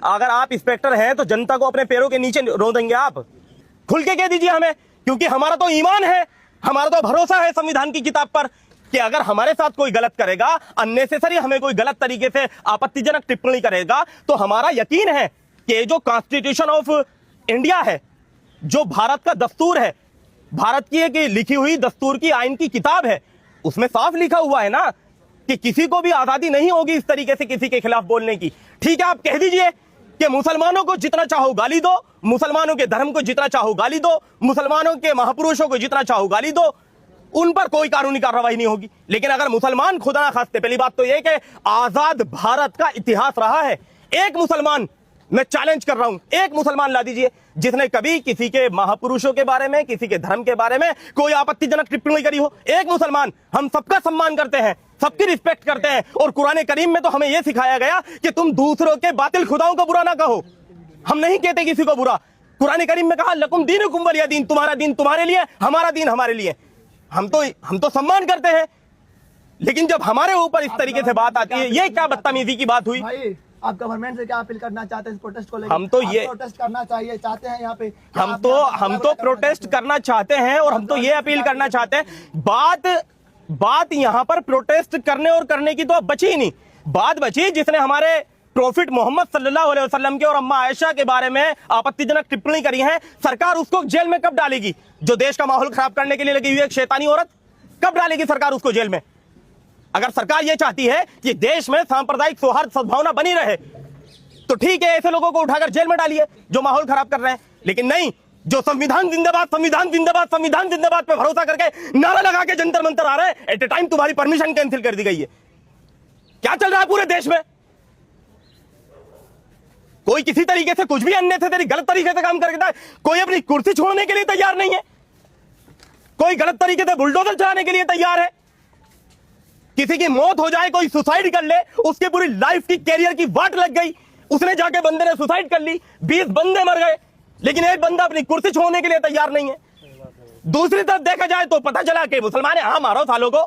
अगर आप इंस्पेक्टर हैं तो जनता को अपने पैरों के नीचे रो देंगे आप? खुल के कह दीजिए हमें, क्योंकि हमारा तो ईमान है, हमारा तो भरोसा है संविधान की किताब पर कि अगर हमारे साथ कोई गलत करेगा, अननेसेसरी हमें कोई गलत तरीके से आपत्तिजनक टिप्पणी करेगा, तो हमारा यकीन है कि जो कॉन्स्टिट्यूशन ऑफ इंडिया है, जो भारत का दस्तूर है, भारत की एक लिखी हुई दस्तूर की आइन की किताब है, उसमें साफ लिखा हुआ है ना कि किसी को भी आजादी नहीं होगी इस तरीके से किसी के खिलाफ बोलने की। ठीक है, आप कह दीजिए कि मुसलमानों को जितना चाहो गाली दो, मुसलमानों के धर्म को जितना चाहो गाली दो, मुसलमानों के महापुरुषों को जितना चाहो गाली दो, उन पर कोई कानूनी कार्रवाई नहीं होगी। लेकिन अगर मुसलमान, खुदा ना खास्ते, पहली बात तो यह कि आजाद भारत का इतिहास रहा है, एक मुसलमान, मैं चैलेंज कर रहा हूं, एक मुसलमान ला दीजिए जिसने कभी किसी के महापुरुषों के बारे में, किसी के धर्म के बारे में कोई आपत्तिजनक टिप्पणी करी हो। एक मुसलमान। हम सबका सम्मान करते हैं, सबकी रिस्पेक्ट करते हैं, और कुरान करीम में तो हमें यह सिखाया गया कि तुम दूसरों के बातिल खुदाओं को बुरा ना कहो। हम नहीं कहते किसी को बुरा। कुरान करीम में कहा लकुम दीनुकुम वलिया दीन, तुम्हारा दीन तुम्हारे लिए, हमारा दीन हमारे लिए। हम तो सम्मान करते हैं, लेकिन जब हमारे ऊपर इस तरीके से बात आती है, ये क्या बदतमीजी की बात हुई? आप गवर्नमेंट से क्या अपील करना चाहते हैं इस प्रोटेस्ट को लेकर? हम तो ये प्रोटेस्ट करना चाहिए चाहते हैं यहाँ पे, हम तो प्रोटेस्ट करना चाहते हैं, और हम तो ये अपील करना चाहते हैं। बात यहाँ पर प्रोटेस्ट करने और करने की तो अब बची ही नहीं। बात बची जिसने हमारे प्रॉफिट मोहम्मद सल्लल्लाहु अलैहि वसल्लम के और अम्मा आयशा के बारे में आपत्तिजनक टिप्पणी करी है, सरकार उसको जेल में कब डालेगी? जो देश का माहौल खराब करने के लिए लगी हुई एक शैतानी औरत, कब डालेगी सरकार उसको जेल में? अगर सरकार यह चाहती है कि देश में सांप्रदायिक सौहार्द सद्भावना बनी रहे, तो ठीक है, ऐसे लोगों को उठाकर जेल में डालिए जो माहौल खराब कर रहे हैं। लेकिन नहीं, जो संविधान जिंदाबाद, संविधान जिंदाबाद, संविधान जिंदाबाद पे भरोसा करके नारा लगा के जंतर मंतर आ रहे हैं, एट ए टाइम तुम्हारी परमिशन कैंसिल कर दी गई है। क्या चल रहा है पूरे देश में? कोई किसी तरीके से कुछ भी अननेसेसरी गलत तरीके से काम करता है, कोई अपनी कुर्सी छोड़ने के लिए तैयार नहीं है, कोई गलत तरीके से बुलडोजर चलाने के लिए तैयार है। किसी की मौत हो जाए, कोई सुसाइड कर ले, उसकी पूरी लाइफ की, कैरियर की वाट लग गई, उसने जाके बंदे ने सुसाइड कर ली, 20 बंदे मर गए, लेकिन एक बंदा अपनी कुर्सी छोड़ने के लिए तैयार नहीं है। दूसरी तरफ देखा जाए तो पता चला कि मुसलमान है, मारो सालों को।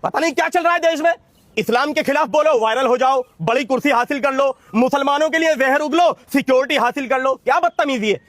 पता नहीं क्या चल रहा है देश में। इस्लाम के खिलाफ बोलो, वायरल हो जाओ, बड़ी कुर्सी हासिल कर लो, मुसलमानों के लिए जहर उगलो, सिक्योरिटी हासिल कर लो। क्या बदतमीजी है।